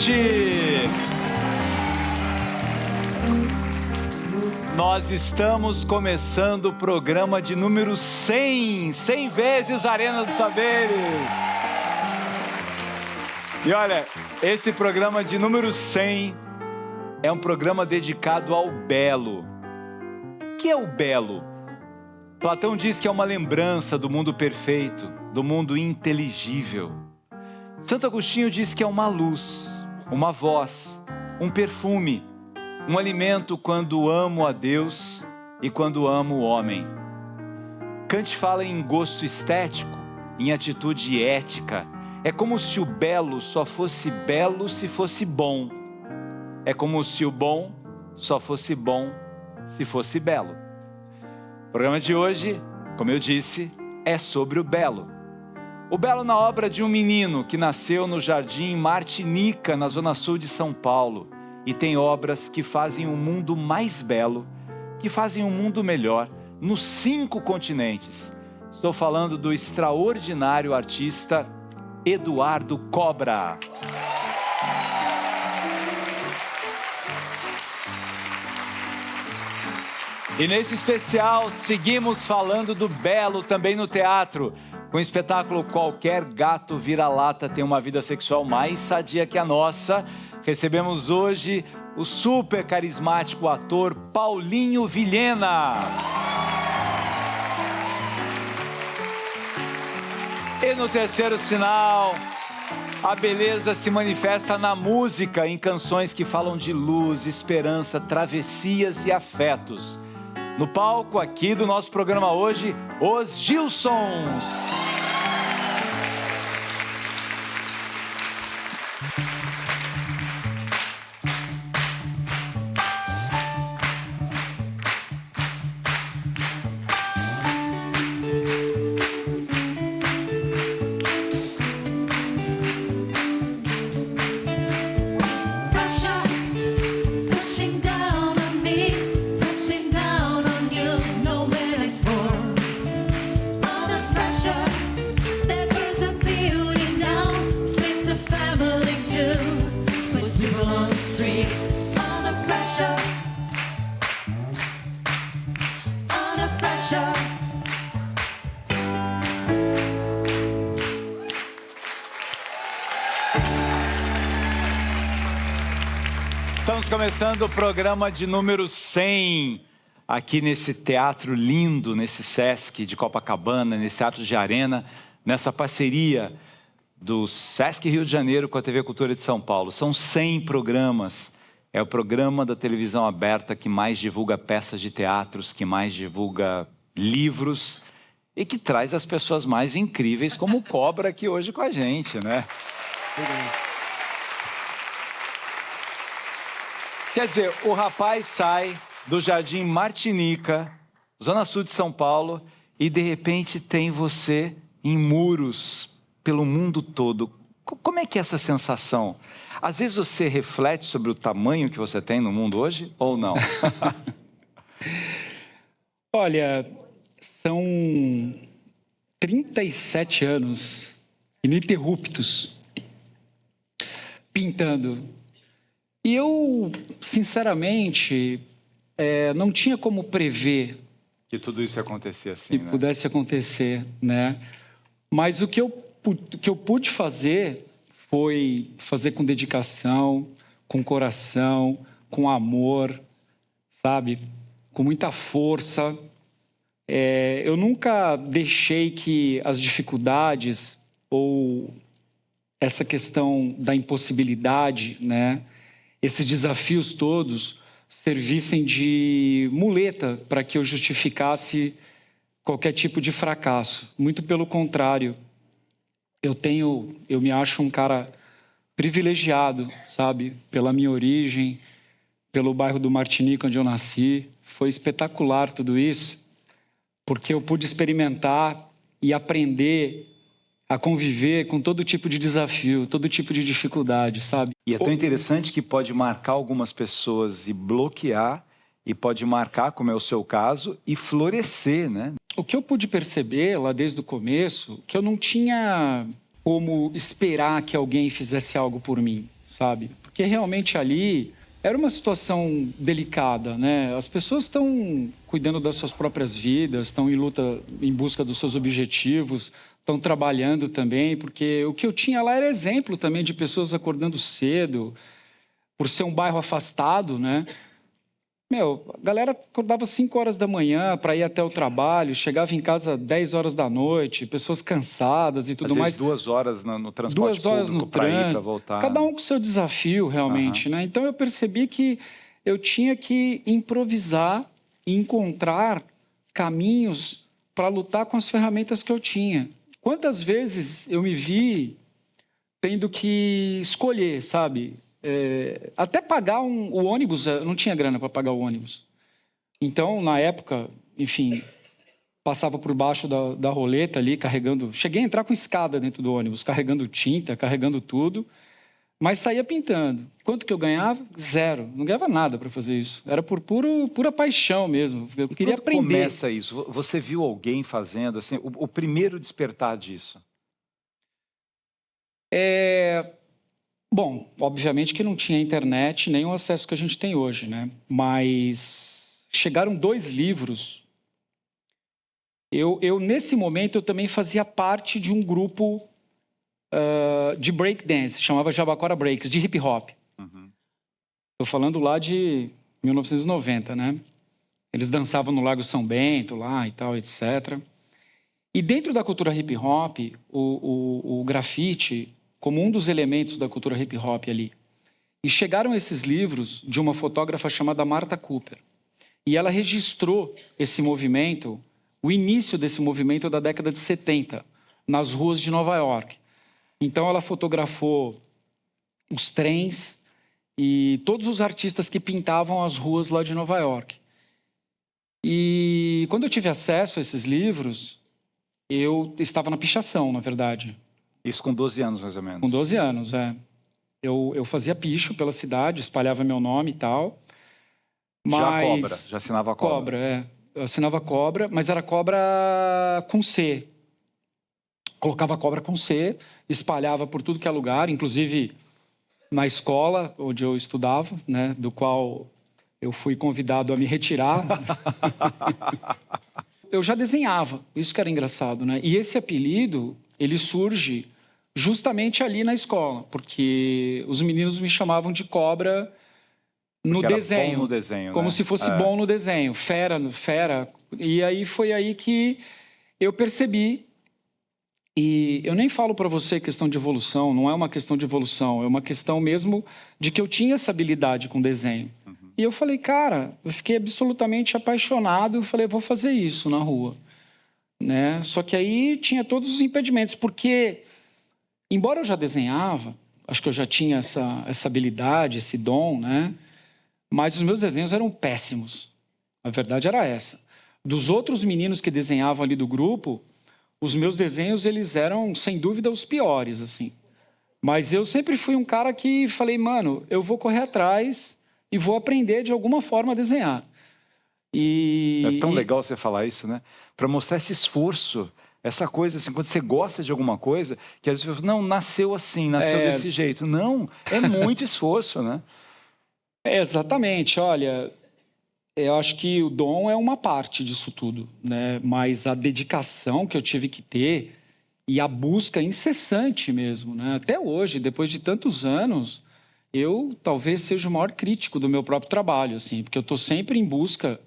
noite! Nós estamos começando o programa de número 100 vezes Arena dos Saberes. E olha, esse programa de número 100 é um programa dedicado ao belo. O que é o belo? Platão diz que é uma lembrança do mundo perfeito, do mundo inteligível. Santo Agostinho diz que é uma luz, uma voz, um perfume, um alimento quando amo a Deus e quando amo o homem. Kant fala em gosto estético, em atitude ética. É como se o belo só fosse belo se fosse bom. É como se o bom só fosse bom se fosse belo. O programa de hoje, como eu disse, é sobre o belo. O belo na obra de um menino que nasceu no Jardim Martinica, na zona sul de São Paulo, e tem obras que fazem um mundo mais belo, que fazem um mundo melhor, nos 5 continentes. Estou falando do extraordinário artista Eduardo Cobra. E nesse especial, seguimos falando do belo também no teatro. Com o espetáculo Qualquer Gato Vira-Lata Tem uma Vida Sexual Mais Sadia que a Nossa, recebemos hoje o super carismático ator Paulinho Vilhena. E no terceiro sinal, a beleza se manifesta na música, em canções que falam de luz, esperança, travessias e afetos. No palco aqui do nosso programa hoje, os Gilsons. Estamos começando o programa de número 100, aqui nesse teatro lindo, nesse Sesc de Copacabana, nesse teatro de arena, nessa parceria do Sesc Rio de Janeiro com a TV Cultura de São Paulo. São 100 programas, é o programa da televisão aberta que mais divulga peças de teatros, que mais divulga livros e que traz as pessoas mais incríveis como o Cobra aqui hoje com a gente, né? Quer dizer, o rapaz sai do Jardim Martinica, zona sul de São Paulo, e de repente tem você em muros pelo mundo todo. Como é que é essa sensação? Às vezes você reflete sobre o tamanho que você tem no mundo hoje, ou não? Olha, são 37 anos ininterruptos pintando. E eu, sinceramente, não tinha como prever que tudo isso ia acontecer assim, que pudesse acontecer, né? Mas o que eu pude fazer foi fazer com dedicação, com coração, com amor, sabe? Com muita força. Eu nunca deixei que as dificuldades ou essa questão da impossibilidade, né? Esses desafios todos servissem de muleta para que eu justificasse qualquer tipo de fracasso. Muito pelo contrário, eu me acho um cara privilegiado, sabe? Pela minha origem, pelo bairro do Martinica, onde eu nasci. Foi espetacular tudo isso, porque eu pude experimentar e aprender a conviver com todo tipo de desafio, todo tipo de dificuldade, sabe? E é tão interessante que pode marcar algumas pessoas e bloquear, e pode marcar, como é o seu caso, e florescer, né? O que eu pude perceber lá desde o começo, que eu não tinha como esperar que alguém fizesse algo por mim, sabe? Porque realmente ali era uma situação delicada, né? As pessoas estão cuidando das suas próprias vidas, estão em luta, em busca dos seus objetivos, estão trabalhando também, porque o que eu tinha lá era exemplo também de pessoas acordando cedo, por ser um bairro afastado, né? Meu, a galera acordava 5 horas da manhã para ir até o trabalho, chegava em casa 10 horas da noite, pessoas cansadas e tudo Às mais. vezes 2 horas no transporte 2 horas no público para ir, para trânsito, voltar. cada um com seu desafio realmente, né? Então eu percebi que eu tinha que improvisar e encontrar caminhos para lutar com as ferramentas que eu tinha. Quantas vezes eu me vi tendo que escolher, sabe? Até pagar o ônibus, eu não tinha grana para pagar o ônibus. Então, na época, enfim, passava por baixo da roleta ali, carregando... Cheguei a entrar com escada dentro do ônibus, carregando tinta, carregando tudo, mas saía pintando. Quanto que eu ganhava? 0. Não ganhava nada para fazer isso. Era por pura paixão mesmo. Eu queria aprender. Quando começa isso? Você viu alguém fazendo, assim, o primeiro despertar disso? Bom, obviamente que não tinha internet nem o acesso que a gente tem hoje, né? Mas chegaram 2 livros. Nesse momento, eu também fazia parte de um grupo de breakdance, chamava Jabacora Breaks, de hip hop. Estou falando lá de 1990, né? Eles dançavam no Lago São Bento lá e tal, etc. E dentro da cultura hip hop, o grafite como um dos elementos da cultura hip hop ali. E chegaram esses livros de uma fotógrafa chamada Martha Cooper. E ela registrou esse movimento, o início desse movimento da década de 70, nas ruas de Nova York. Então ela fotografou os trens e todos os artistas que pintavam as ruas lá de Nova York. E quando eu tive acesso a esses livros, eu estava na pichação, na verdade. Isso com 12 anos, mais ou menos? Com 12 anos, Eu fazia picho pela cidade, espalhava meu nome e tal. Mas... Já cobra? Já assinava a cobra? Cobra, Eu assinava cobra, mas era cobra com C. Colocava cobra com C, espalhava por tudo que é lugar, inclusive na escola onde eu estudava, né, do qual eu fui convidado a me retirar. Eu já desenhava, isso que era engraçado, né? E esse apelido, ele surge justamente ali na escola, porque os meninos me chamavam de cobra no desenho, bom no desenho, como né? se fosse bom no desenho, fera. E aí foi aí que eu percebi. E eu nem falo para você questão de evolução, não é uma questão de evolução, é uma questão mesmo de que eu tinha essa habilidade com desenho. E eu falei, cara, eu fiquei absolutamente apaixonado, eu falei, vou fazer isso na rua. Né? Só que aí tinha todos os impedimentos, porque, embora eu já desenhava, acho que eu já tinha essa habilidade, esse dom, né? Mas os meus desenhos eram péssimos. A verdade era essa. Dos outros meninos que desenhavam ali do grupo, os meus desenhos, eles eram, sem dúvida, os piores, assim. Mas eu sempre fui um cara que falei, mano, eu vou correr atrás e vou aprender de alguma forma a desenhar. É tão legal você falar isso, né? Para mostrar esse esforço, essa coisa assim, quando você gosta de alguma coisa, que às vezes não, nasceu assim, nasceu desse jeito. Não, é muito esforço, né? Exatamente, olha, eu acho que o dom é uma parte disso tudo, né? Mas a dedicação que eu tive que ter e a busca incessante mesmo, né? Até hoje, depois de tantos anos, eu talvez seja o maior crítico do meu próprio trabalho, assim, porque eu estou sempre em busca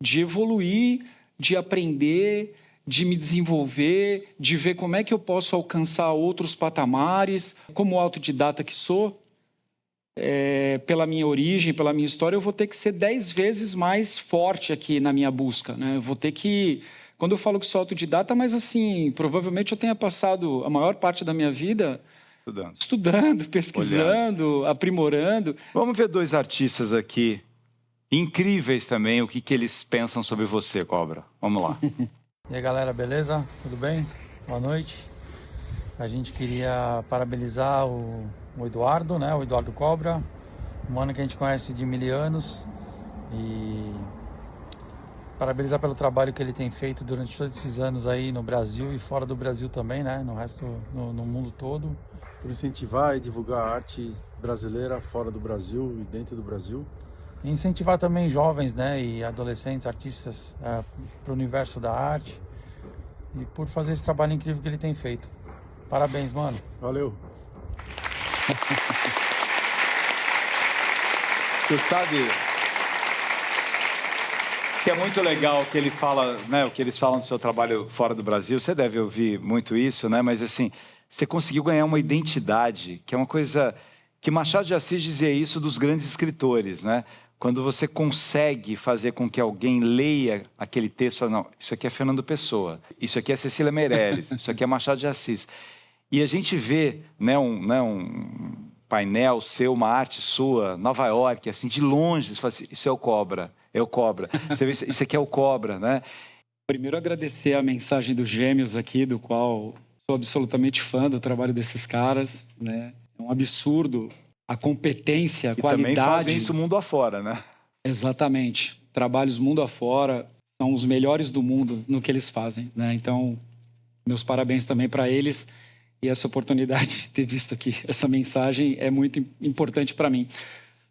de evoluir, de aprender, de me desenvolver, de ver como é que eu posso alcançar outros patamares. Como autodidata que sou, pela minha origem, pela minha história, eu vou ter que ser 10 vezes mais forte aqui na minha busca, né? Eu vou ter que... Quando eu falo que sou autodidata, mas assim, provavelmente eu tenha passado a maior parte da minha vida estudando, pesquisando, aprimorando. Vamos ver 2 artistas aqui, incríveis também, o que eles pensam sobre você, Cobra. Vamos lá. E aí, galera, beleza? Tudo bem? Boa noite. A gente queria parabenizar o Eduardo, né? O Eduardo Cobra, um mano que a gente conhece de 1000 anos. E parabenizar pelo trabalho que ele tem feito durante todos esses anos aí no Brasil e fora do Brasil também, né? No resto, no mundo todo. Por incentivar e divulgar a arte brasileira fora do Brasil e dentro do Brasil. E incentivar também jovens, né? E adolescentes, artistas para o universo da arte. E por fazer esse trabalho incrível que ele tem feito. Parabéns, mano. Valeu. Você sabe que é muito legal que ele fala, né, o que eles falam do seu trabalho fora do Brasil. Você deve ouvir muito isso, né? Mas assim, você conseguiu ganhar uma identidade, que é uma coisa que Machado de Assis dizia isso dos grandes escritores, né? Quando você consegue fazer com que alguém leia aquele texto, fala, não, isso aqui é Fernando Pessoa, isso aqui é Cecília Meirelles, isso aqui é Machado de Assis. E a gente vê, né, um painel seu, uma arte sua, Nova York, assim, de longe, você fala assim, isso é o Cobra, é o Cobra. Você vê, isso aqui é o Cobra, né? Primeiro, agradecer a mensagem dos Gêmeos aqui, do qual sou absolutamente fã do trabalho desses caras, né? É um absurdo a competência, a qualidade. E também fazem isso mundo afora, né? Exatamente. Trabalhos mundo afora, são os melhores do mundo no que eles fazem, né? Então, meus parabéns também para eles. E essa oportunidade de ter visto aqui essa mensagem é muito importante para mim.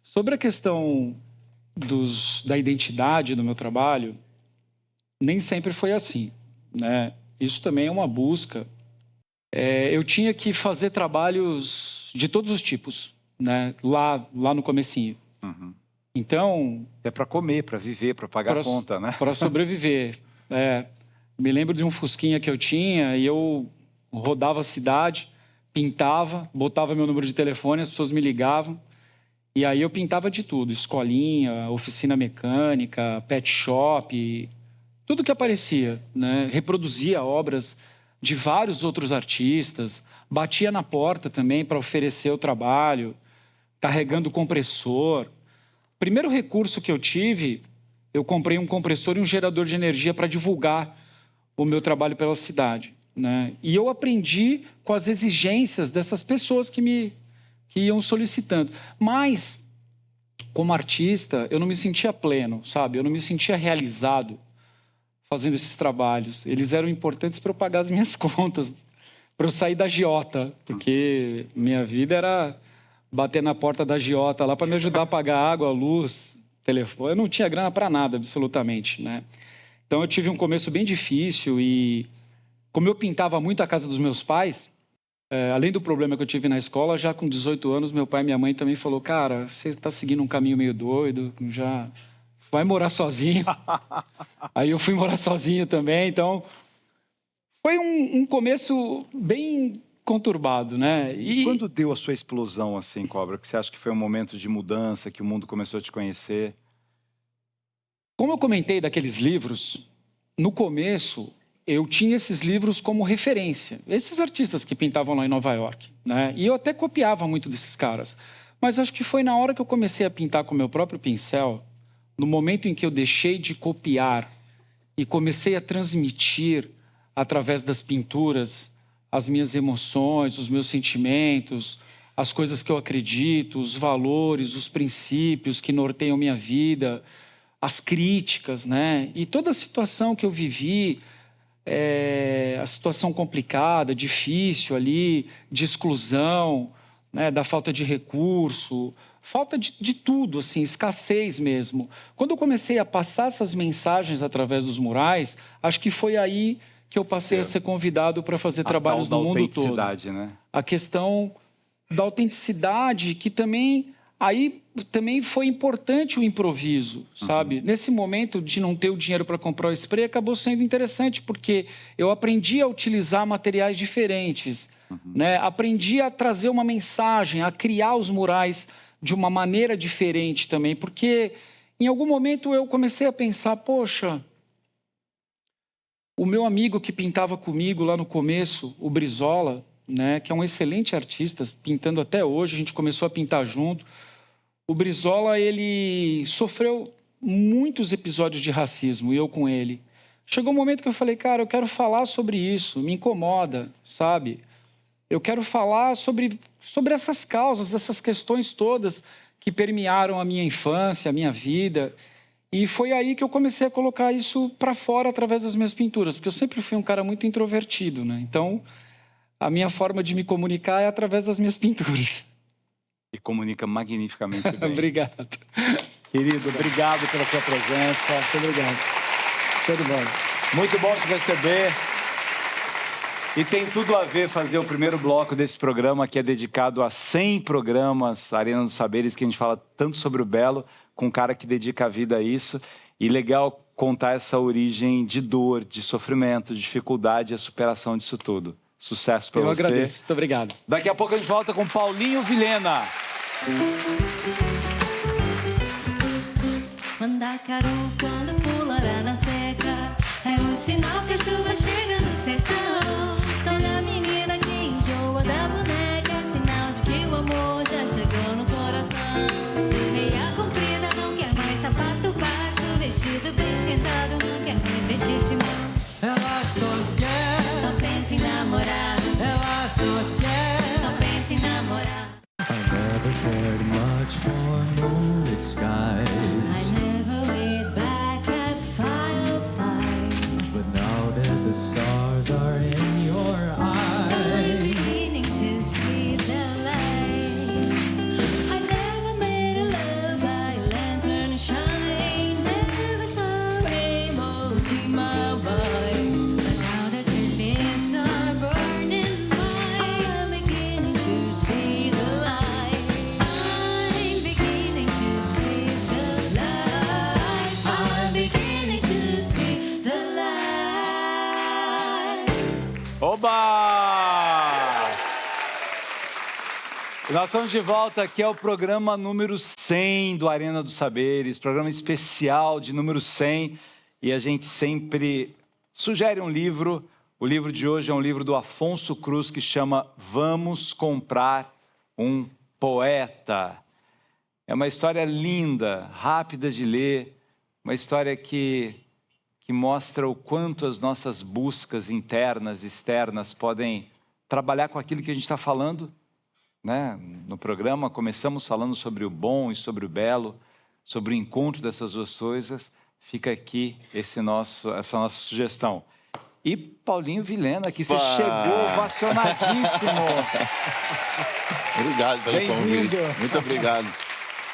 Sobre a questão da identidade do meu trabalho, nem sempre foi assim, né? Isso também é uma busca. Eu tinha que fazer trabalhos de todos os tipos, né? Lá no comecinho. Uhum. Então... É para comer, para viver, para pagar a conta, né? Para sobreviver. Me lembro de um fusquinha que eu tinha e eu rodava a cidade, pintava, botava meu número de telefone, as pessoas me ligavam. E aí eu pintava de tudo, escolinha, oficina mecânica, pet shop, tudo que aparecia, né? Reproduzia obras de vários outros artistas, batia na porta também para oferecer o trabalho, carregando compressor. Primeiro recurso que eu tive, eu comprei um compressor e um gerador de energia para divulgar o meu trabalho pela cidade, né? E eu aprendi com as exigências dessas pessoas que iam solicitando. Mas, como artista, eu não me sentia pleno, sabe? Eu não me sentia realizado fazendo esses trabalhos. Eles eram importantes para eu pagar as minhas contas, para eu sair da agiota, porque minha vida era bater na porta da agiota lá para me ajudar a pagar água, luz, telefone. Eu não tinha grana para nada, absolutamente, né? Então, eu tive um começo bem difícil e, como eu pintava muito a casa dos meus pais, além do problema que eu tive na escola, já com 18 anos, meu pai e minha mãe também falou, cara, você está seguindo um caminho meio doido, já vai morar sozinho. Aí eu fui morar sozinho também, então foi um começo bem conturbado, né? E quando deu a sua explosão assim, Cobra, que você acha que foi um momento de mudança, que o mundo começou a te conhecer? Como eu comentei daqueles livros, no começo eu tinha esses livros como referência. Esses artistas que pintavam lá em Nova York, né? E eu até copiava muito desses caras. Mas acho que foi na hora que eu comecei a pintar com o meu próprio pincel, no momento em que eu deixei de copiar e comecei a transmitir, através das pinturas, as minhas emoções, os meus sentimentos, as coisas que eu acredito, os valores, os princípios que norteiam minha vida, as críticas, né? E toda a situação que eu vivi, a situação complicada, difícil ali, de exclusão, né? Da falta de recurso, falta de tudo, assim, escassez mesmo. Quando eu comecei a passar essas mensagens através dos murais, acho que foi aí que eu passei a ser convidado para fazer trabalhos no mundo todo. Né? A questão da autenticidade, que também... Aí também foi importante o improviso, sabe? Nesse momento de não ter o dinheiro para comprar o spray, acabou sendo interessante, porque eu aprendi a utilizar materiais diferentes, né? Aprendi a trazer uma mensagem, a criar os murais de uma maneira diferente também, porque em algum momento eu comecei a pensar, poxa, o meu amigo que pintava comigo lá no começo, o Brizola, né? Que é um excelente artista, pintando até hoje, a gente começou a pintar junto. O Brizola, ele sofreu muitos episódios de racismo, e eu com ele. Chegou um momento que eu falei, cara, eu quero falar sobre isso, me incomoda, sabe? Eu quero falar sobre essas causas, essas questões todas que permearam a minha infância, a minha vida. E foi aí que eu comecei a colocar isso para fora através das minhas pinturas, porque eu sempre fui um cara muito introvertido, né? Então, a minha forma de me comunicar é através das minhas pinturas. E comunica magnificamente bem. Obrigado. Querido, obrigado pela sua presença. Muito obrigado. Tudo bom. Muito bom te receber. E tem tudo a ver fazer o primeiro bloco desse programa, que é dedicado a 100 programas, Arena dos Saberes, que a gente fala tanto sobre o belo, com um cara que dedica a vida a isso. E legal contar essa origem de dor, de sofrimento, de dificuldade e a superação disso tudo. Sucesso para você. Eu agradeço. Muito obrigado. Daqui a pouco a gente volta com Paulinho Vilhena. Mandacaru quando pulará na seca é um sinal que a chuva chega no sertão. Toda menina que enjoa da boneca é sinal de que o amor já chegou no coração. Meia comprida não quer mais sapato baixo, vestido bem sentado não quer mais vestir de mão. Ela Só pensa em namorar, só pensa em namorar. I never cared much for moonlit skies, I never wait back at fireflies. but now that the stars are in your I'm eyes, beginning to see the light. I never made a love by a lantern shine. Never saw rainbows in my mind. But now that your lips are burning mine, I'm beginning to see the light. I'm beginning to see the light. I'm beginning to see the light. Oba! Nós estamos de volta aqui ao programa número 100 do Arena dos Saberes, programa especial de número 100, e a gente sempre sugere um livro. O livro de hoje é um livro do Afonso Cruz que chama Vamos Comprar um Poeta. É uma história linda, rápida de ler, uma história que mostra o quanto as nossas buscas internas e externas podem trabalhar com aquilo que a gente está falando, né? No programa começamos falando sobre o bom e sobre o belo, sobre o encontro dessas duas coisas. Fica aqui essa nossa sugestão. E Paulinho Vilhena, que você chegou ovacionadíssimo. Obrigado pelo Bem-vindo. convite. Muito obrigado.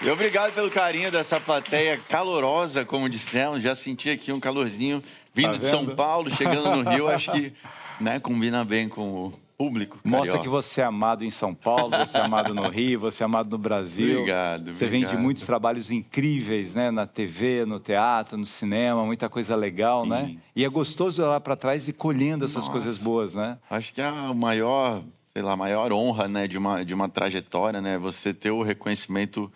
E obrigado pelo carinho dessa plateia calorosa, como dissemos. Já senti aqui um calorzinho vindo Tá de São vendo? Paulo, chegando no Rio. Acho que, né, combina bem com o público. Mostra carioca. que você é amado em São Paulo, você é amado no Rio, você é amado no Brasil. Obrigado, Você vem de obrigado. muitos trabalhos incríveis, né? Na TV, no teatro, no cinema, muita coisa legal, Sim. né? E é gostoso olhar para trás e colhendo essas Nossa. coisas boas, né? Acho que é a maior, sei lá, a maior honra, né, de uma trajetória, né? Você ter o reconhecimento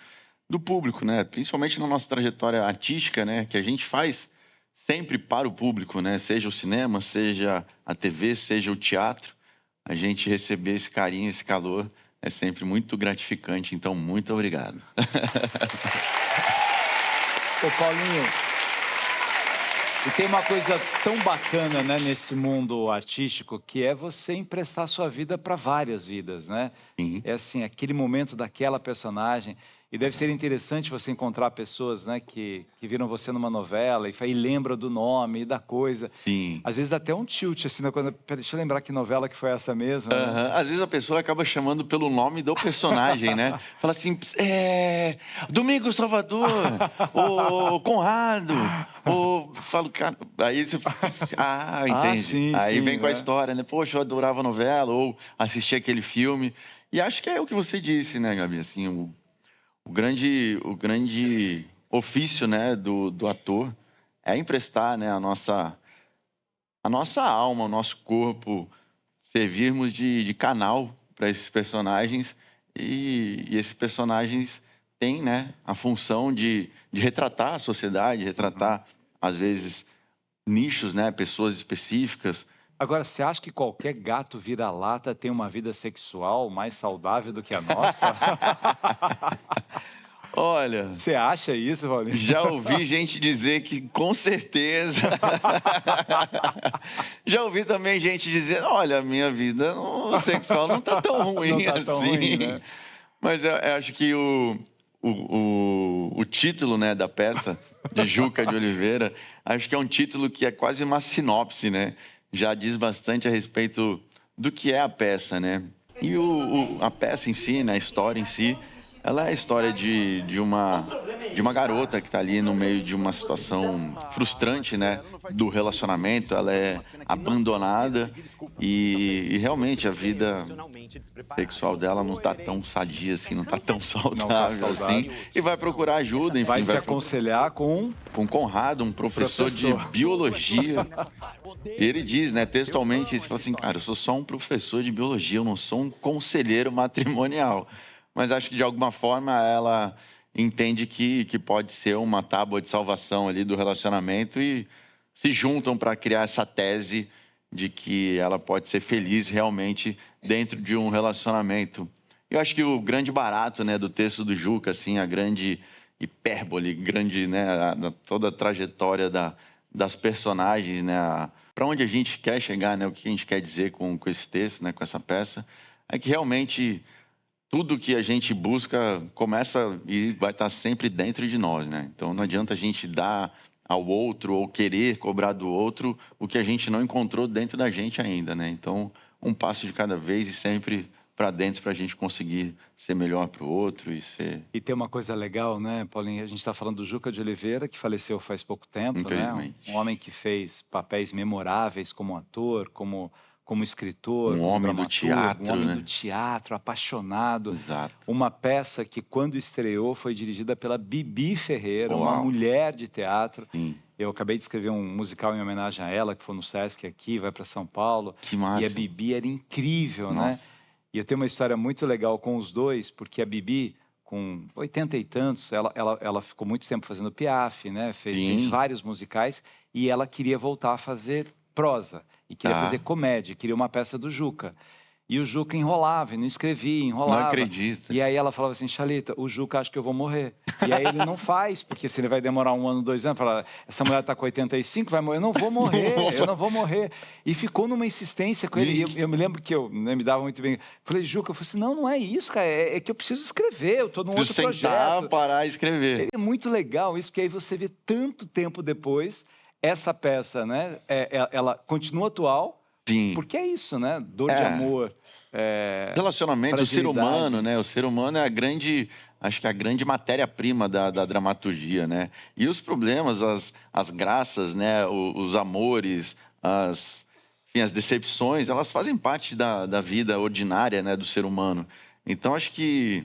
do público, né? Principalmente na nossa trajetória artística, né? Que a gente faz sempre para o público, né? Seja o cinema, seja a TV, seja o teatro. A gente receber esse carinho, esse calor é sempre muito gratificante. Então, muito obrigado. Ô Paulinho, e tem uma coisa tão bacana, né, nesse mundo artístico, que é você emprestar sua vida para várias vidas, né? Sim. É assim, aquele momento daquela personagem. E deve ser interessante você encontrar pessoas, né, que viram você numa novela e lembram do nome e da coisa. Sim. Às vezes dá até um tilt, assim, né, quando... Pera, deixa eu lembrar que novela que foi essa mesmo. Né? Aham. Às vezes a pessoa acaba chamando pelo nome do personagem, né? Fala assim, Domingos Salvador, o Conrado, falo, cara, aí você entende. sim, Aí sim, vem com a né? história, né? Poxa, eu adorava a novela, ou assisti aquele filme. E acho que é o que você disse, né, Gabi? Assim, o grande ofício, né, do ator é emprestar, né, a nossa alma, o nosso corpo, servirmos de canal para esses personagens e esses personagens têm, né, a função de retratar a sociedade, retratar, às vezes, nichos, né, pessoas específicas. Agora, você acha que qualquer gato vira-lata tem uma vida sexual mais saudável do que a nossa? Olha, Você acha isso, Paulinho? já ouvi gente dizer que com certeza. Já ouvi também gente dizer, olha, a minha vida sexual não tá tão ruim Não tá tão assim. ruim, né? Mas eu acho que o o título, né, da peça de Juca de Oliveira, acho que é um título que é quase uma sinopse, né? Já diz bastante a respeito do que é a peça, né? E a peça em si, né, a história em si, ela é a história de uma garota que está ali no meio de uma situação frustrante, né, do relacionamento. Ela é abandonada e realmente a vida sexual dela não está tão sadia assim, não está tão saudável assim. E vai procurar ajuda, enfim. Vai se aconselhar com Conrado, um professor de biologia. E ele diz, né, textualmente, ele fala assim, cara, eu sou só um professor de biologia, eu não sou um conselheiro matrimonial. Mas acho que, de alguma forma, ela entende que pode ser uma tábua de salvação ali do relacionamento e se juntam para criar essa tese de que ela pode ser feliz realmente dentro de um relacionamento. Eu acho que o grande barato, né, do texto do Juca, assim, a grande hipérbole, grande, né, toda a trajetória das personagens, né, para onde a gente quer chegar, né, o que a gente quer dizer com esse texto, né, com essa peça, é que realmente tudo que a gente busca começa e vai estar sempre dentro de nós, né? Então não adianta a gente dar ao outro ou querer cobrar do outro o que a gente não encontrou dentro da gente ainda, né? Então, um passo de cada vez e sempre para dentro para a gente conseguir ser melhor para o outro e ser... E tem uma coisa legal, né, Paulinho? A gente está falando do Juca de Oliveira, que faleceu faz pouco tempo, né? Infelizmente. Um homem que fez papéis memoráveis como ator, como escritor, Um como homem do dramaturgo, teatro, um homem né? do teatro, apaixonado. Exato. Uma peça que, quando estreou, foi dirigida pela Bibi Ferreira, uma Uau. mulher de teatro. Sim. Eu acabei de escrever um musical em homenagem a ela, que foi no Sesc aqui, vai para São Paulo. Que massa. E a Bibi era incrível, né? Nossa. E eu tenho uma história muito legal com os dois, porque a Bibi, com 80 e tantos, ela ficou muito tempo fazendo Piaf, né? Fez Sim. vários musicais e ela queria voltar a fazer prosa e queria Tá. fazer comédia, queria uma peça do Juca. E o Juca enrolava, e não escrevia, enrolava. Não acredito. E aí ela falava assim, Xalita, o Juca acha que eu vou morrer. E aí ele não faz, porque se ele vai demorar 1 ano, 2 anos, fala, essa mulher tá com 85, vai morrer, eu não vou morrer, eu não vou morrer. E ficou numa insistência com ele. E eu me lembro que eu né, me dava muito bem. Falei, Juca, eu falei assim, não é isso, cara, é que eu preciso escrever, eu tô num outro Preciso sentar, projeto. parar e escrever. É muito legal isso, que aí você vê tanto tempo depois, essa peça, né, ela continua atual, Sim. porque é isso, né, dor de amor. Relacionamento, o ser fragilidade. humano, né? O ser humano é acho que a grande matéria-prima da dramaturgia, né? E os problemas, as graças, né? Os amores, enfim, as decepções, elas fazem parte da vida ordinária, né? Do ser humano. Então, acho que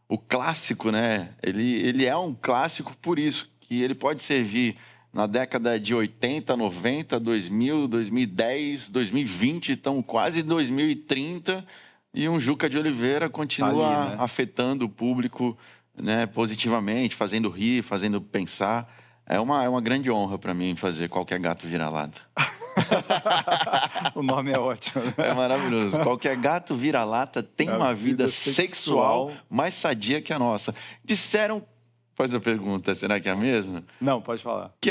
o clássico, né? Ele é um clássico por isso, que ele pode servir na década de 80, 90, 2000, 2010, 2020, então quase 2030, e um Juca de Oliveira continua Tá ali, né? afetando o público, né, positivamente, fazendo rir, fazendo pensar. É uma grande honra para mim fazer Qualquer Gato Vira-Lata. O nome é ótimo, né? É maravilhoso. Qualquer gato vira-lata tem A uma vida vida sexual sexual mais sadia que a nossa. Disseram... Faz a pergunta, será que é a mesma? Não, pode falar. Que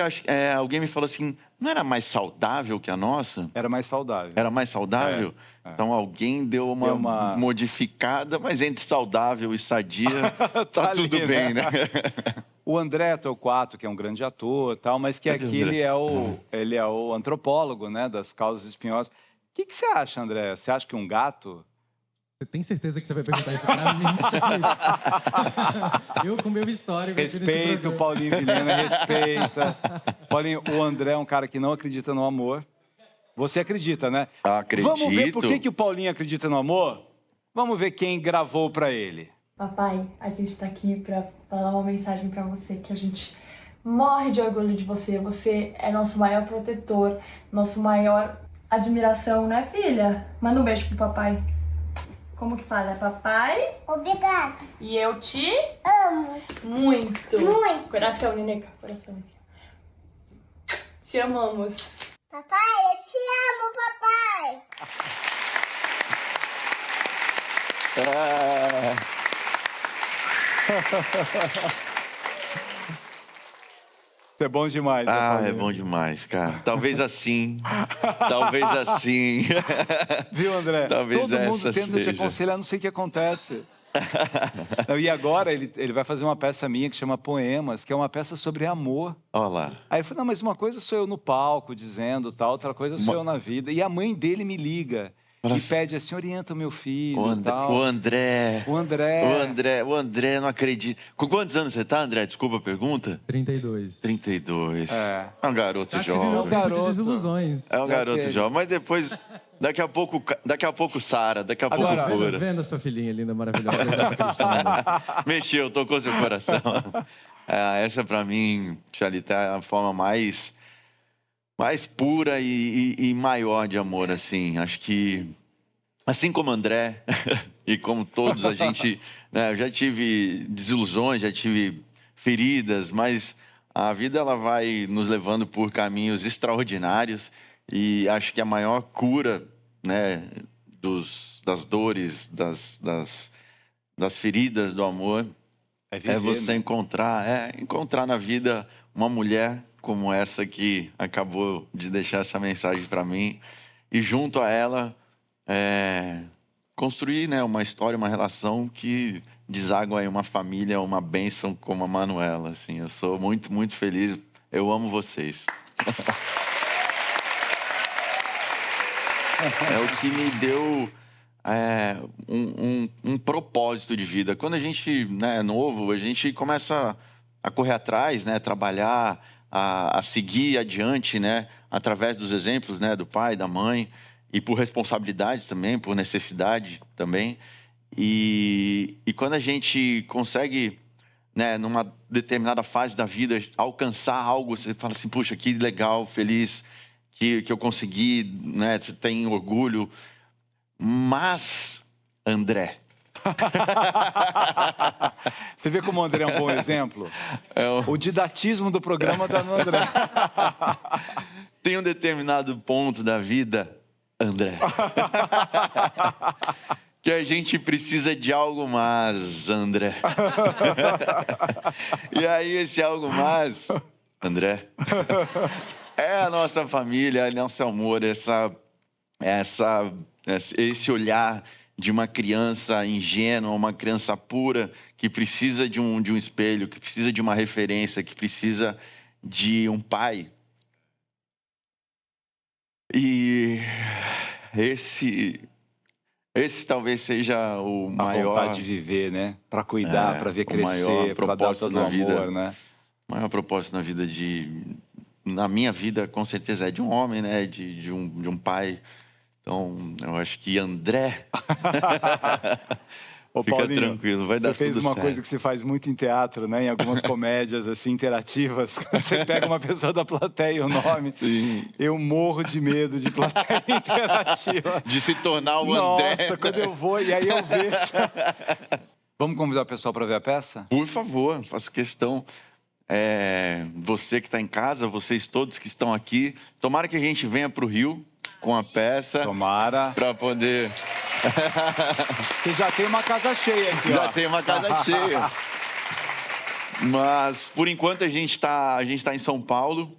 alguém me falou assim, não era mais saudável que a nossa? Era mais saudável. Era mais saudável? Então alguém deu uma modificada, mas entre saudável e sadia, tá ali, tudo bem, né? O André Torquato, que é um grande ator, tal, mas que Cadê o aqui André? ele é o antropólogo, né, das causas espinhosas. O que você acha, André? Você acha que um gato... Você tem certeza que você vai perguntar isso pra mim? Eu com meu histórico aqui nesse Respeita o programa. Paulinho Vilhena, respeita. Paulinho, o André é um cara que não acredita no amor. Você acredita, né? Acredito. Vamos ver por que o Paulinho acredita no amor? Vamos ver quem gravou pra ele. Papai, a gente tá aqui pra falar uma mensagem pra você, que a gente morre de orgulho de você. Você é nosso maior protetor, nosso maior admiração, né, filha? Manda um beijo pro papai. Como que fala? Papai? Obrigada. E eu te Amo. muito. Muito. Coração, Neneca. Coração, assim. Te amamos. Papai, eu te amo, papai. Isso é bom demais, né, Ah, é Paulinho? bom demais, cara. Talvez assim. Talvez assim. Viu, André? Talvez Todo mundo essa tenta te seja. aconselhar, não sei o que acontece. Não, e agora ele vai fazer uma peça minha que chama Poemas, que é uma peça sobre amor. Olha lá. Aí eu falei, não, mas uma coisa sou eu no palco dizendo tal, outra coisa sou eu na vida. E a mãe dele me liga e pede assim, orienta o meu filho O André, O André. não acredito. Com quantos anos você tá, André? Desculpa a pergunta. 32. 32. É. É um garoto Já tive jovem. meu tempo garoto. de desilusões. É um garoto teve. jovem. Mas depois, daqui a pouco Sara, daqui a pouco Agora, cura. Vendo a sua filhinha linda, maravilhosa. eu não acreditava nisso. Mexeu, tocou seu coração. Essa pra mim, Thalita, é a forma mais pura e maior de amor, assim. Acho que, assim como André, e como todos, a gente... né, eu já tive desilusões, já tive feridas, mas a vida ela vai nos levando por caminhos extraordinários e acho que a maior cura, né, das dores, das feridas do amor viver, é você né? encontrar na vida uma mulher como essa que acabou de deixar essa mensagem para mim e junto a ela construir, né, uma história, uma relação que deságua em uma família, uma bênção como a Manuela. Assim, eu sou muito, muito feliz. Eu amo vocês. É o que me deu um propósito de vida. Quando a gente, né, é novo, a gente começa a correr atrás, né, trabalhar, a seguir adiante, né, através dos exemplos, né, do pai, da mãe, e por responsabilidade também, por necessidade também. E quando a gente consegue, né, numa determinada fase da vida, alcançar algo, você fala assim, puxa, que legal, feliz que eu consegui, né, você tem orgulho. Mas, André... Você vê como o André é um bom exemplo? O didatismo do programa está no André. Tem um determinado ponto da vida, André, que a gente precisa de algo mais, André. E aí esse algo mais, André, é a nossa família, é nosso amor, esse olhar de uma criança ingênua, uma criança pura, que precisa de um espelho, que precisa de uma referência, que precisa de um pai. E esse talvez seja o maior... A vontade de viver, né? Para cuidar, para ver o maior crescer, para dar propósito todo o na amor, vida. né? O maior propósito na vida na minha vida, com certeza, é de um homem, né? De um pai. Então, eu acho que André... Ô, Fica Paulinho, tranquilo, vai dar tudo certo. Você fez uma coisa que se faz muito em teatro, né? Em algumas comédias, assim, interativas. Você pega uma pessoa da plateia e o nome. Sim. Eu morro de medo de plateia interativa. De se tornar o André. Nossa, quando eu vou e aí eu vejo. Vamos convidar o pessoal para ver a peça? Por favor, faço questão. Você que está em casa, vocês todos que estão aqui, tomara que a gente venha para o Rio com a peça. Tomara. Para poder... Você já tem uma casa cheia aqui, Já ó. tem uma casa cheia. Mas, por enquanto, a gente tá em São Paulo,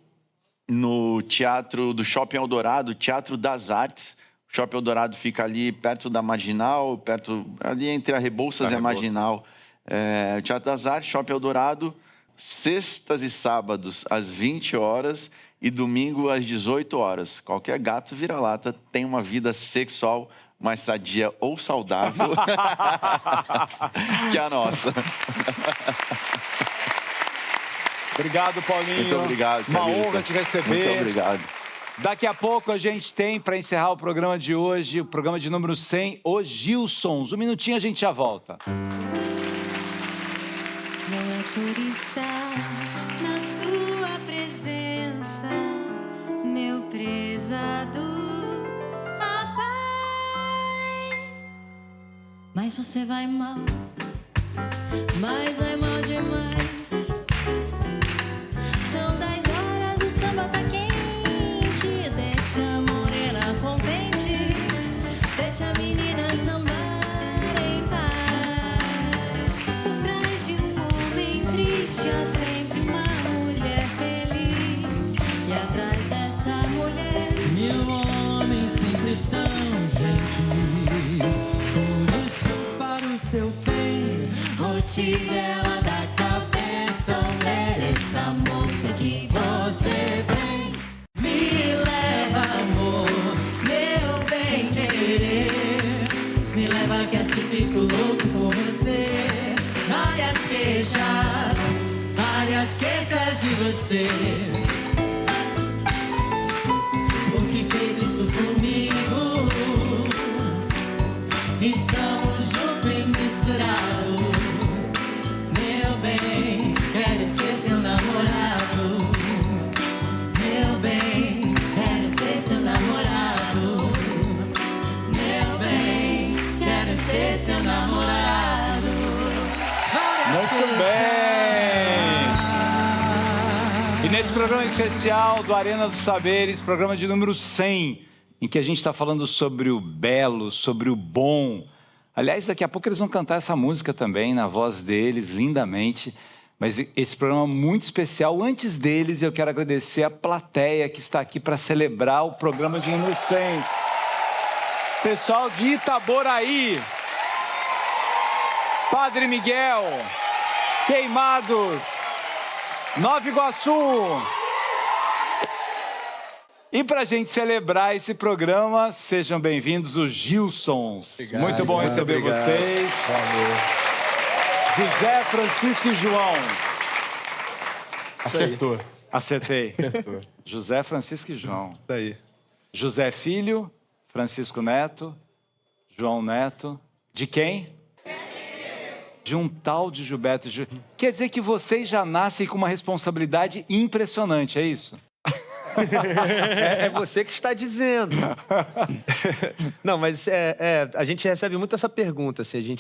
no Teatro do Shopping Eldorado, Teatro das Artes. O Shopping Eldorado fica ali perto da Marginal, ali entre a Rebouças e a Marginal. Teatro das Artes, Shopping Eldorado, sextas e sábados às 20 horas e domingo às 18 horas. Qualquer gato vira-lata tem uma vida sexual mais sadia ou saudável que a nossa. Obrigado, Paulinho. Muito obrigado, Uma Thalita. honra te receber. Muito obrigado. Daqui a pouco a gente tem, para encerrar o programa de hoje, o programa de número 100, Os Gilsons. Um minutinho, a gente já volta. Não é por estar na sua presença, meu prezado rapaz, mas você vai mal, mas vai mal demais. São 10 horas, o samba tá quente, deixa a morena contente, deixa a menina sambar em paz. Por trás de um homem triste há sempre uma mulher feliz, e atrás dessa mulher Meu homem sempre tão gentil. Por isso, para o seu bem, tirela da cabeça. Ver essa moça que você tem. Me leva, amor, meu bem querer. Me leva que assim fico louco por você. Várias queixas de você. Por que fez isso comigo? Estamos juntos e misturados. Meu bem, quero ser seu namorado. Meu bem, quero ser seu namorado. Meu bem, quero ser seu namorado. Muito bem! E nesse programa especial do Arena dos Saberes, programa de número 100, em que a gente está falando sobre o belo, sobre o bom. Aliás, daqui a pouco eles vão cantar essa música também, na voz deles, lindamente. Mas esse programa é muito especial. Antes deles, eu quero agradecer a plateia que está aqui para celebrar o programa de número 100. Pessoal de Itaboraí, Padre Miguel, Queimados, Nova Iguaçu. E para a gente celebrar esse programa, sejam bem-vindos os Gilsons. Muito bom receber vocês. José, Francisco e João. Acertou. Acertei. José, Francisco e João. Isso aí. José Filho, Francisco Neto, João Neto. De quem? De um tal de Gilberto. Quer dizer que vocês já nascem com uma responsabilidade impressionante, é isso? É você que está dizendo. Não, mas a gente recebe muito essa pergunta, assim,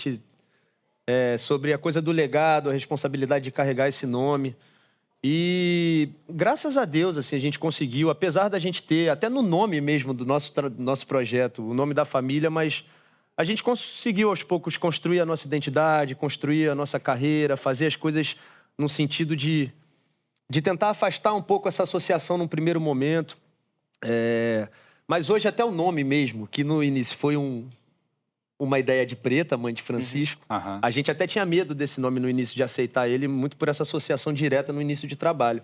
sobre a coisa do legado, a responsabilidade de carregar esse nome. E graças a Deus, assim, a gente conseguiu, apesar da gente ter, até no nome mesmo do nosso projeto, o nome da família, mas a gente conseguiu aos poucos construir a nossa identidade, construir a nossa carreira, fazer as coisas no sentido de tentar afastar um pouco essa associação num primeiro momento. Mas hoje até o nome mesmo, que no início foi uma ideia de Preta, mãe de Francisco, a gente até tinha medo desse nome no início, de aceitar ele, muito por essa associação direta no início de trabalho.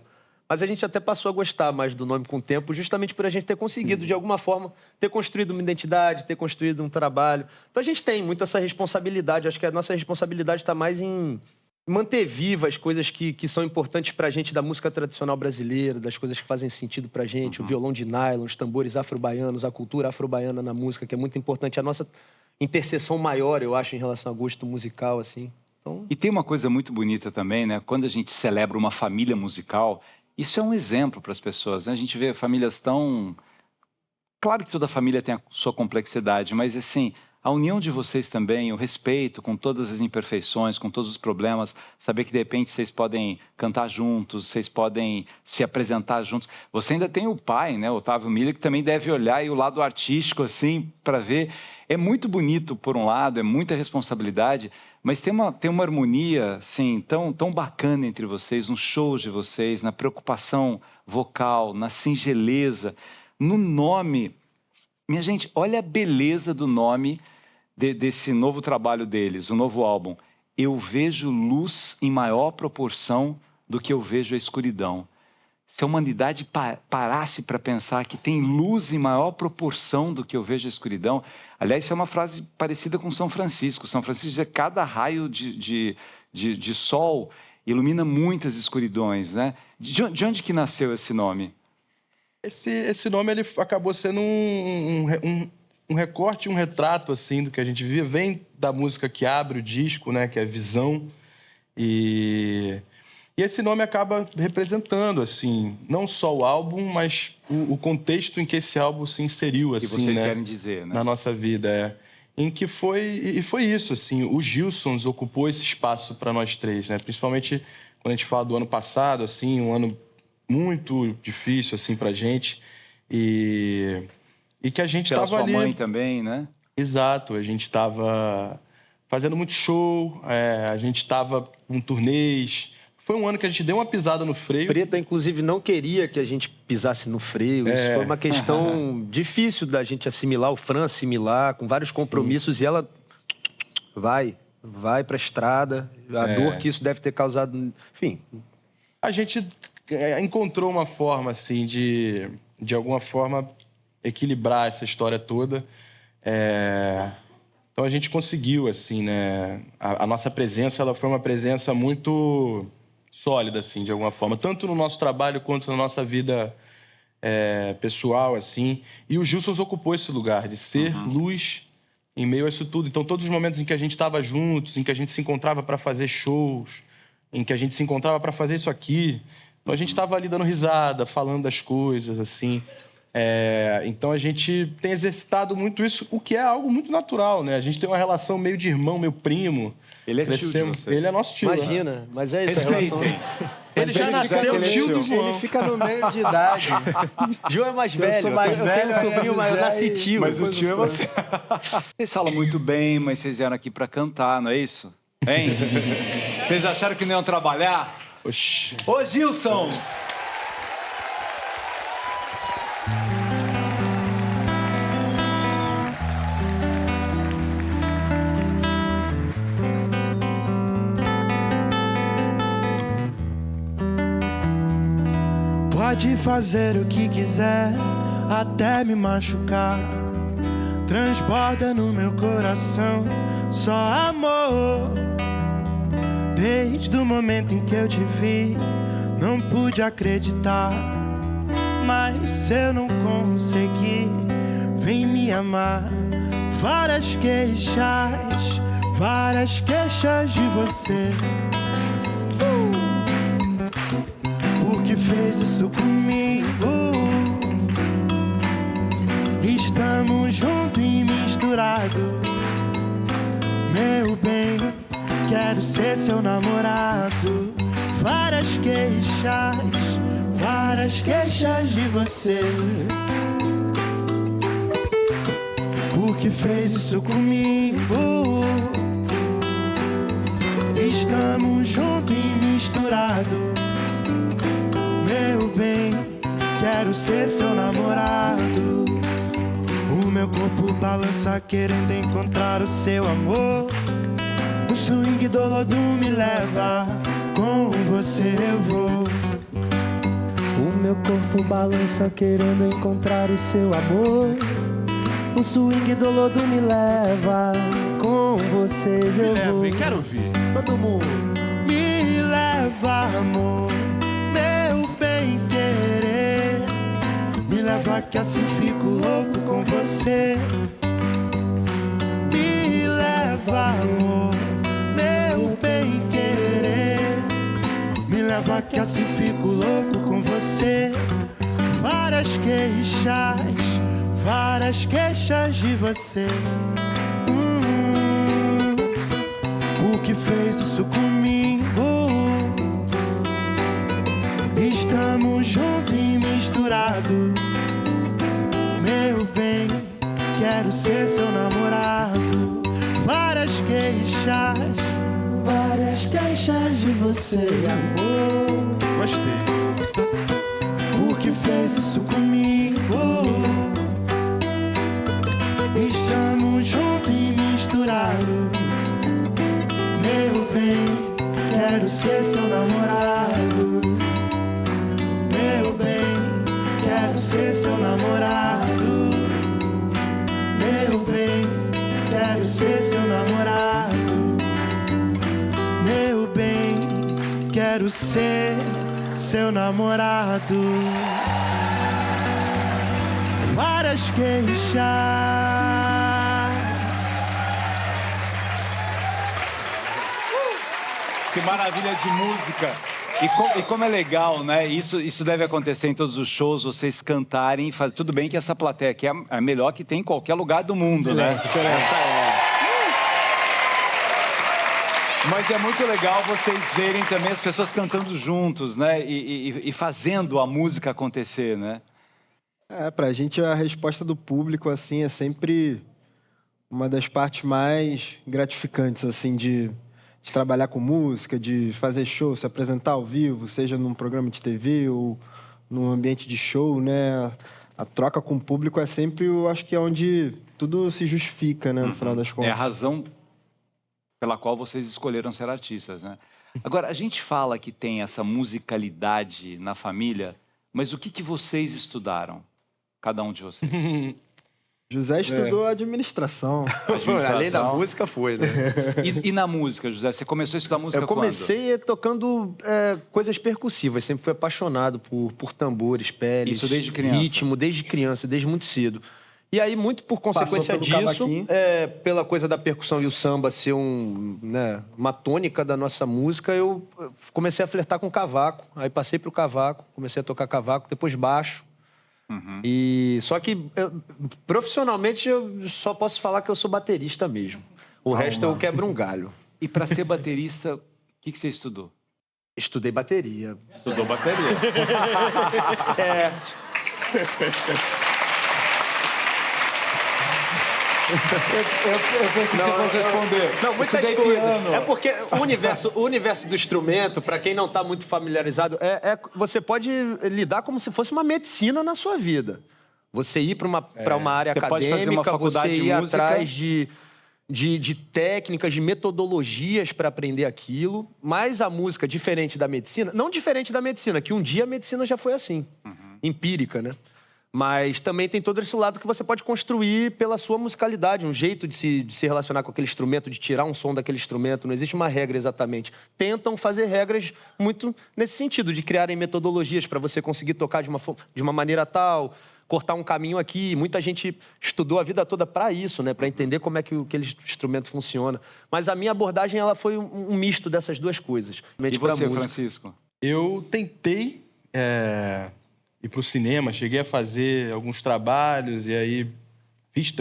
Mas a gente até passou a gostar mais do nome com o tempo, justamente por a gente ter conseguido, de alguma forma, ter construído uma identidade, ter construído um trabalho. Então a gente tem muito essa responsabilidade. Acho que a nossa responsabilidade está mais em manter viva as coisas que são importantes pra gente da música tradicional brasileira, das coisas que fazem sentido pra gente, o violão de nylon, os tambores afro-baianos, a cultura afro-baiana na música, que é muito importante. A nossa interseção maior, eu acho, em relação ao gosto musical, assim. Então... E tem uma coisa muito bonita também, né? Quando a gente celebra uma família musical, isso é um exemplo para as pessoas, né? A gente vê famílias tão... Claro que toda família tem a sua complexidade, mas assim, a união de vocês também, o respeito com todas as imperfeições, com todos os problemas, saber que de repente vocês podem cantar juntos, vocês podem se apresentar juntos. Você ainda tem o pai, né, Otávio Miller, que também deve olhar e o lado artístico assim para ver. É muito bonito por um lado, é muita responsabilidade, mas tem uma harmonia assim tão bacana entre vocês, nos shows de vocês, na preocupação vocal, na singeleza, no nome. Minha gente, olha a beleza do nome desse novo trabalho deles, o novo álbum. Eu vejo luz em maior proporção do que eu vejo a escuridão. Se a humanidade parasse para pensar que tem luz em maior proporção do que eu vejo a escuridão... Aliás, isso é uma frase parecida com São Francisco. São Francisco dizia que cada raio de sol ilumina muitas escuridões, né? De onde que nasceu esse nome? Esse nome ele acabou sendo um recorte, um retrato assim do que a gente vivia. Vem da música que abre o disco, né, que é Visão. E esse nome acaba representando assim, não só o álbum, mas o contexto em que esse álbum se inseriu assim, que vocês né, querem dizer, né? na nossa vida, em que foi isso assim. O Gilsons ocupou esse espaço para nós três, né? Principalmente quando a gente fala do ano passado, assim, um ano muito difícil, assim, pra gente. E que a gente Pela tava sua ali... mãe também, né? Exato. A gente tava fazendo muito show, a gente tava com turnês. Foi um ano que a gente deu uma pisada no freio. Preta, inclusive, não queria que a gente pisasse no freio. Isso foi uma questão difícil da gente assimilar, o Fran assimilar, com vários compromissos. E ela... Vai, vai pra estrada, a dor que isso deve ter causado, enfim. A gente encontrou uma forma, assim, de alguma forma, equilibrar essa história toda. Então, a gente conseguiu, assim, né? A nossa presença, ela foi uma presença muito sólida, assim, de alguma forma. Tanto no nosso trabalho, quanto na nossa vida pessoal, assim. E o Gilson ocupou esse lugar de ser luz em meio a isso tudo. Então, todos os momentos em que a gente estava juntos, em que a gente se encontrava para fazer shows, em que a gente se encontrava para fazer isso aqui, então a gente estava ali dando risada, falando das coisas, assim. Então a gente tem exercitado muito isso, o que é algo muito natural, né? A gente tem uma relação meio de irmão, meu primo. Ele é tio de vocês. Ele é nosso tio. Imagina, mas é isso a relação. Ele já nasceu tio do João. Ele fica no meio de idade. João é mais velho, sou mais eu velho, tenho um sobrinho, mas eu nasci tio. Mas o tio é você. Vocês falam muito bem, mas vocês vieram aqui pra cantar, não é isso? Hein? Vocês acharam que não iam trabalhar? Oxi. Ô, Gilson! Pode fazer o que quiser, até me machucar. Transborda no meu coração só amor. Desde o momento em que eu te vi, não pude acreditar. Mas eu não consegui, vem me amar. Várias queixas de você. Por que fez isso comigo? Estamos juntos e misturados. Meu bem, quero ser seu namorado. Várias queixas de você. Por que fez isso comigo? Estamos juntos e misturados. Meu bem, quero ser seu namorado. O meu corpo balança querendo encontrar o seu amor. O swing do lodo me leva, com você eu vou. O meu corpo balança querendo encontrar o seu amor. O swing do lodo me leva, com vocês eu vou. Quero ouvir. Todo mundo. Me leva, amor, meu bem querer. Me leva que assim fico louco com você. Me leva, amor, meu bem querer. Me leva que assim fico louco com você. Várias queixas de você. Por que fez isso comigo? Estamos juntos e misturados. Meu bem, quero ser seu namorado. Várias queixas de você, amor. Gostei. Por que fez isso comigo? Estamos juntos e misturados. Meu bem, quero ser seu namorado. Meu bem, quero ser seu namorado. Meu bem, quero ser seu namorado. Meu bem, quero ser seu namorado. Várias queixas. Que maravilha de música. E como é legal, né? Isso deve acontecer em todos os shows, vocês cantarem. Tudo bem que essa plateia aqui é a melhor que tem em qualquer lugar do mundo, né? Mas é muito legal vocês verem também as pessoas cantando juntos, né? E fazendo a música acontecer, né? Pra gente a resposta do público, assim, é sempre uma das partes mais gratificantes, assim, de trabalhar com música, de fazer show, se apresentar ao vivo, seja num programa de TV ou num ambiente de show, né? A troca com o público é sempre, eu acho que é onde tudo se justifica, né, no final das contas. É a razão pela qual vocês escolheram ser artistas, né? Agora, a gente fala que tem essa musicalidade na família, mas o que vocês estudaram? Cada um de vocês. José estudou administração. Além da música, foi, né? E na música, José? Você começou a estudar música Eu comecei tocando coisas percussivas. Sempre fui apaixonado por tambores, peles. Isso desde criança? Ritmo, desde criança, desde muito cedo. E aí, muito por consequência Passou pelo disso, cavaquinho? pela coisa da percussão e o samba ser uma tônica da nossa música, eu comecei a flertar com o cavaco. Aí passei pro cavaco, comecei a tocar cavaco, depois baixo. Uhum. E só que profissionalmente eu só posso falar que eu sou baterista mesmo. O resto eu quebro um galho. E para ser baterista, o que você estudou? Estudei bateria. Estudou bateria. Eu pensei que você fosse responder. Não, muitas Estudei coisas. piano. É porque o universo do instrumento, para quem não está muito familiarizado, você pode lidar como se fosse uma medicina na sua vida. Você ir para uma área Você pode fazer uma acadêmica, faculdade você de ir música. atrás de técnicas, de metodologias para aprender aquilo. Mas a música, diferente da medicina, não diferente da medicina, que um dia a medicina já foi assim, empírica, né? Mas também tem todo esse lado que você pode construir pela sua musicalidade, um jeito de se relacionar com aquele instrumento, de tirar um som daquele instrumento. Não existe uma regra exatamente. Tentam fazer regras muito nesse sentido, de criarem metodologias para você conseguir tocar de uma maneira tal, cortar um caminho aqui. Muita gente estudou a vida toda para isso, né? Para entender como é que aquele instrumento funciona. Mas a minha abordagem ela foi um misto dessas duas coisas. E você, Francisco? Eu tentei ir para o cinema, cheguei a fazer alguns trabalhos e aí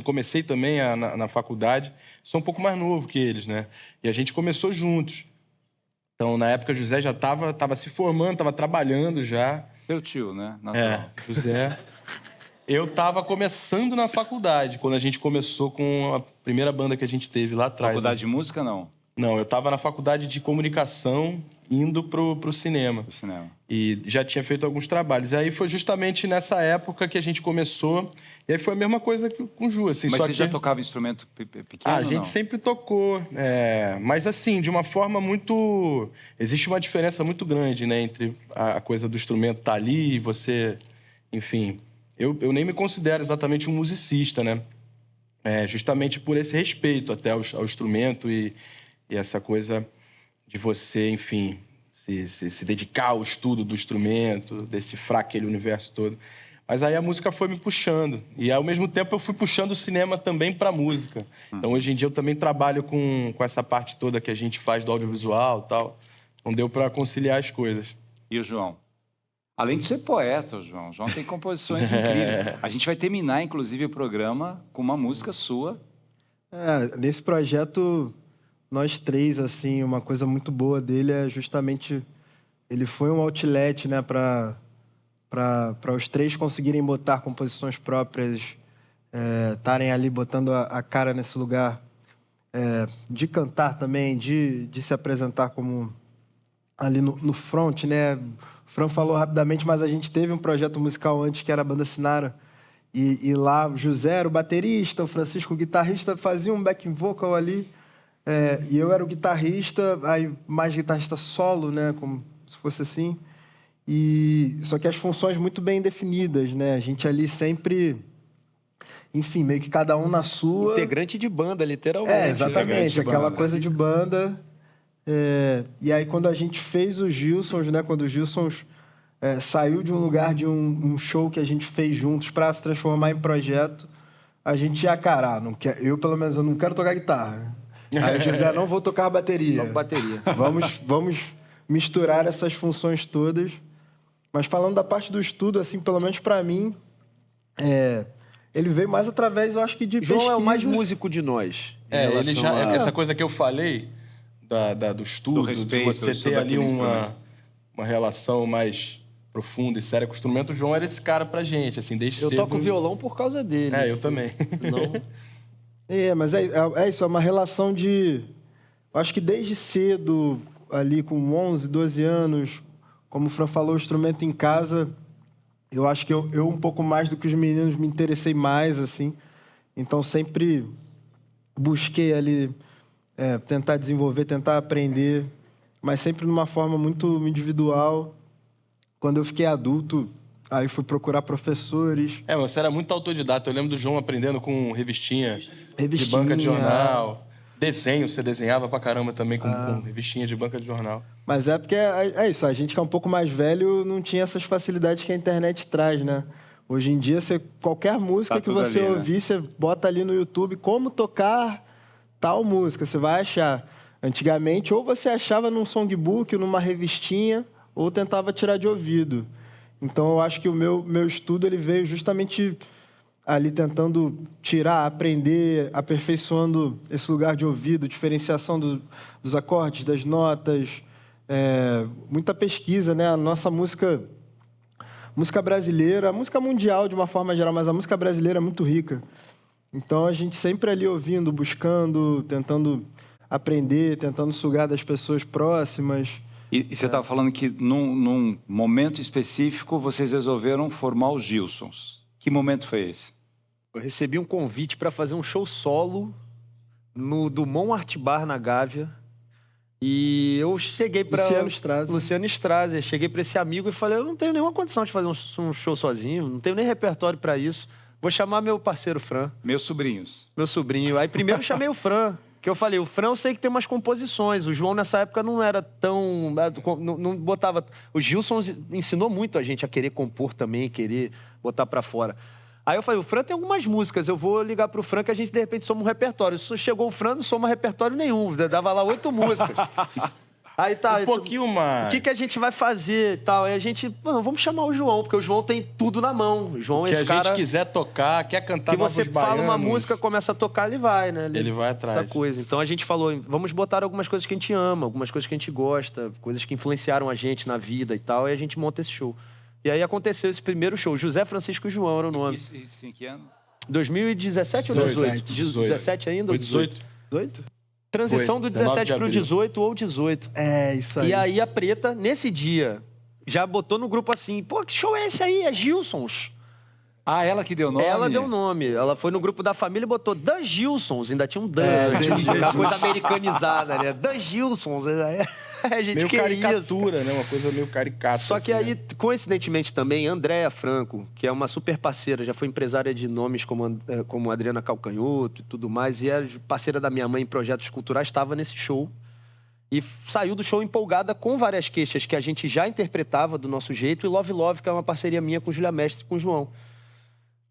comecei também na faculdade. Sou um pouco mais novo que eles, né? E a gente começou juntos. Então, na época, José já estava se formando, estava trabalhando já. Seu tio, né? Natural. José. Eu estava começando na faculdade, quando a gente começou com a primeira banda que a gente teve lá atrás. Faculdade de música, não? Não, eu estava na faculdade de comunicação, indo pro cinema. Pro cinema. E já tinha feito alguns trabalhos. E aí foi justamente nessa época que a gente começou. E aí foi a mesma coisa que com o Ju, assim. Mas só você que já tocava instrumento pequeno, a gente não? sempre tocou. Mas assim, de uma forma muito... Existe uma diferença muito grande, né? Entre a coisa do instrumento estar ali e você... Enfim, eu nem me considero exatamente um musicista, né? Justamente por esse respeito até ao instrumento e essa coisa de você, enfim, se dedicar ao estudo do instrumento, decifrar aquele universo todo. Mas aí a música foi me puxando. E ao mesmo tempo eu fui puxando o cinema também para a música. Então hoje em dia eu também trabalho com essa parte toda que a gente faz do audiovisual e tal. Então deu para conciliar as coisas. E o João? Além de ser poeta, o João tem composições incríveis. A gente vai terminar, inclusive, o programa com uma música sua. Nesse projeto, nós três, assim, uma coisa muito boa dele é justamente... Ele foi um outlet, né, para os três conseguirem botar composições próprias, estarem ali botando a cara nesse lugar, de cantar também, de se apresentar como ali no front, né? O Fran falou rapidamente, mas a gente teve um projeto musical antes que era a Banda Sinara. E lá o José era o baterista, o Francisco o guitarrista, fazia um backing vocal ali. E eu era o guitarrista, aí mais guitarrista solo, né? Como se fosse assim. Só que as funções muito bem definidas, né? A gente ali sempre... Enfim, meio que cada um na sua... Integrante de banda, literalmente. Exatamente. Aquela coisa de banda... E aí, quando a gente fez os Gilsons, né? Quando os Gilsons saiu de um lugar de um show que a gente fez juntos para se transformar em projeto, a gente ia, eu, pelo menos, eu não quero tocar guitarra. Aí o José, não vou tocar bateria. Toco bateria. Vamos misturar essas funções todas. Mas falando da parte do estudo, assim, pelo menos para mim, ele veio mais através, eu acho que, de João pesquisa. é o mais músico de nós. Ele já, essa coisa que eu falei... do estudo, Do respeito, de você estudo ter ali daquele instrumento. uma relação mais profunda e séria com o instrumento. O João era esse cara pra gente, assim, desde Eu cedo. toco violão por causa dele. Eu também. Não... Mas é isso, é uma relação de... Eu acho que desde cedo, ali com 11, 12 anos, como o Fran falou, o instrumento em casa, eu acho que eu um pouco mais do que os meninos me interessei mais, assim. Então, sempre busquei ali... tentar desenvolver, tentar aprender, mas sempre de uma forma muito individual. Quando eu fiquei adulto, aí fui procurar professores. Você era muito autodidata. Eu lembro do João aprendendo com revistinha de banca de jornal. Desenho, você desenhava pra caramba também com revistinha de banca de jornal. Mas é porque é isso, a gente que é um pouco mais velho não tinha essas facilidades que a internet traz, né? Hoje em dia, qualquer música que você ouvir, você bota ali no YouTube como tocar tal música, você vai achar. Antigamente, ou você achava num songbook, numa revistinha, ou tentava tirar de ouvido. Então, eu acho que o meu estudo ele veio justamente ali tentando tirar, aprender, aperfeiçoando esse lugar de ouvido, diferenciação dos acordes, das notas, muita pesquisa, né? A nossa música brasileira, a música mundial de uma forma geral, mas a música brasileira é muito rica. Então, a gente sempre ali ouvindo, buscando, tentando aprender, tentando sugar das pessoas próximas. E você estava falando que num momento específico vocês resolveram formar os Gilsons. Que momento foi esse? Eu recebi um convite para fazer um show solo no Dumont Art Bar, na Gávea. E eu cheguei para... Luciano Strazer. Cheguei para esse amigo e falei, eu não tenho nenhuma condição de fazer um show sozinho, não tenho nem repertório para isso. Vou chamar meu parceiro Fran. Meus sobrinhos. Meu sobrinho. Aí primeiro chamei o Fran, que eu falei, o Fran eu sei que tem umas composições. O João nessa época não era tão... Não botava... O Gilson ensinou muito a gente a querer compor também, querer botar para fora. Aí eu falei, o Fran tem algumas músicas, eu vou ligar pro Fran que a gente, de repente, soma um repertório. Chegou o Fran, não soma repertório nenhum, dava lá 8 músicas. Aí tá... Um pouquinho mais. O que a gente vai fazer e tal? Aí a gente, vamos chamar o João, porque o João tem tudo na mão. O João é esse cara... Que a gente quiser tocar, quer cantar novos baianos. Que você fala uma música, começa a tocar, ele vai, né? Ele vai atrás. Essa coisa. Então a gente falou, vamos botar algumas coisas que a gente ama, algumas coisas que a gente gosta, coisas que influenciaram a gente na vida e tal, e a gente monta esse show. E aí aconteceu esse primeiro show. José Francisco e João era o nome. Isso em que ano? 2017 ou 18? 17 ainda ou 18? 18? Transição do 17 pro 18 ou 18. É, isso aí. E aí a Preta, nesse dia, já botou no grupo assim, pô, que show é esse aí? É Gilsons. Ah, ela que deu nome? Ela deu nome. Ela foi no grupo da família e botou The Gilsons. Ainda tinha um The. Aquela coisa americanizada, né? The Gilsons. A gente meio queria caricatura, isso. né? Uma coisa meio caricata. Só que assim, aí, né? coincidentemente também, Andréa Franco, que é uma super parceira, já foi empresária de nomes como Adriana Calcanhoto e tudo mais, e é parceira da minha mãe em projetos culturais, estava nesse show. E saiu do show empolgada com várias queixas que a gente já interpretava do nosso jeito, e Love Love, que é uma parceria minha com Júlia Mestre e com o João.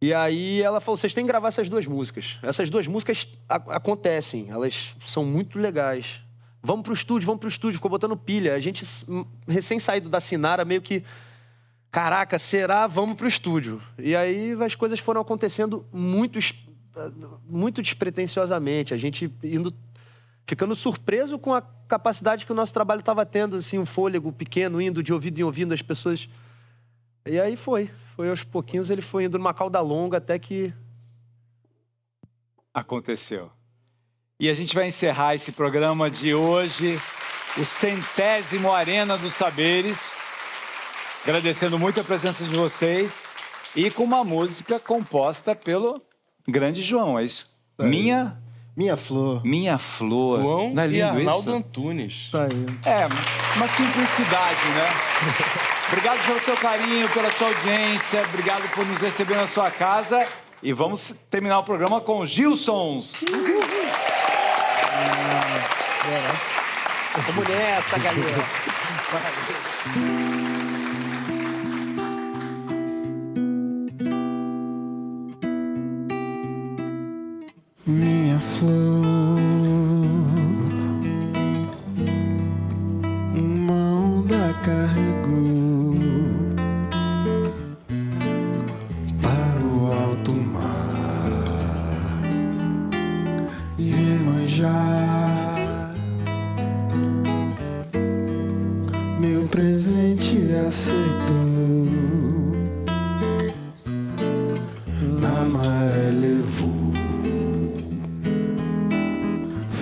E aí ela falou, vocês têm que gravar essas duas músicas. Essas duas músicas acontecem, elas são muito legais. Vamos pro estúdio, ficou botando pilha. A gente, recém-saído da Sinara, meio que... Caraca, será? Vamos pro estúdio. E aí as coisas foram acontecendo muito despretensiosamente. A gente ficando surpreso com a capacidade que o nosso trabalho estava tendo, assim, um fôlego pequeno, indo de ouvido em ouvido as pessoas. E aí foi aos pouquinhos, ele foi indo numa cauda longa até que... Aconteceu. E a gente vai encerrar esse programa de hoje, o 100º Arena dos Saberes, agradecendo muito a presença de vocês e com uma música composta pelo grande João, é isso? Minha Flor. Minha Flor. João Não é lindo e Arnaldo isso? Antunes. Isso aí. Uma simplicidade, né? Obrigado pelo seu carinho, pela sua audiência, obrigado por nos receber na sua casa e vamos terminar o programa com os Gilsons. Vamos nessa, galera. Minha flor, uma onda carregou para o alto mar, Iemanjá, meu presente aceitou, na maré levou.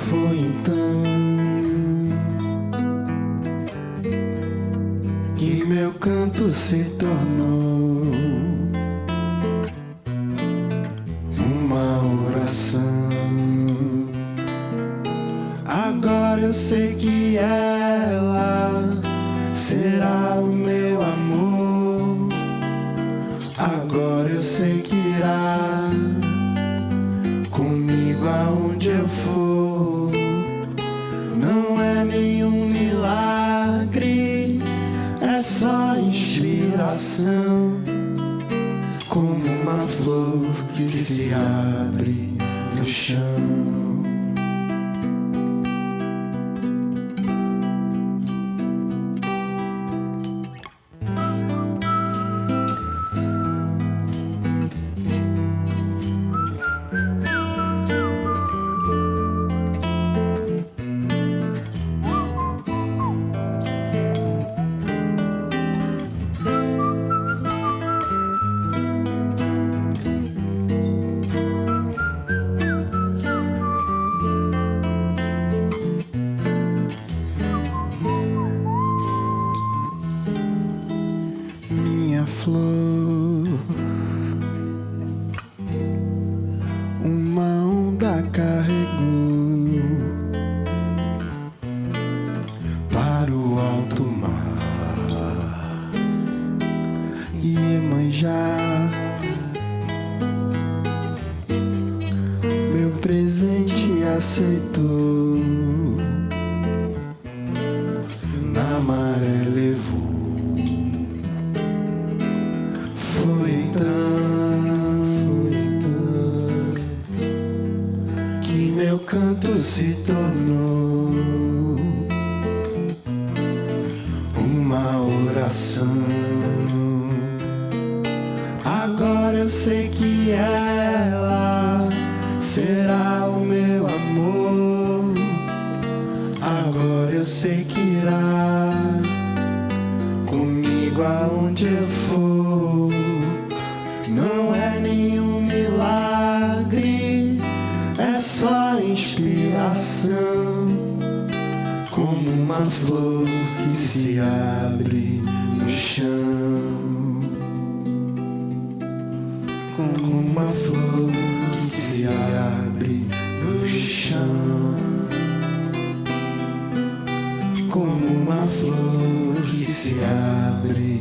Foi então que meu canto se tornou uma oração. eu sei que ela será o meu amor. Agora eu sei que irá comigo aonde eu for. Não é nenhum milagre, é só inspiração, como uma flor que se abre no chão. Minha flor, uma onda carregou para o alto mar e Iemanjá, meu presente aceitou, na maré levou. Foi então que meu canto se tornou uma oração. Agora eu sei que ela será o meu amor. Agora eu sei que irá comigo aonde eu for. Não é nenhum milagre, é só inspiração, como uma flor que se abre no chão, como uma flor que se abre no chão, como uma flor que se abre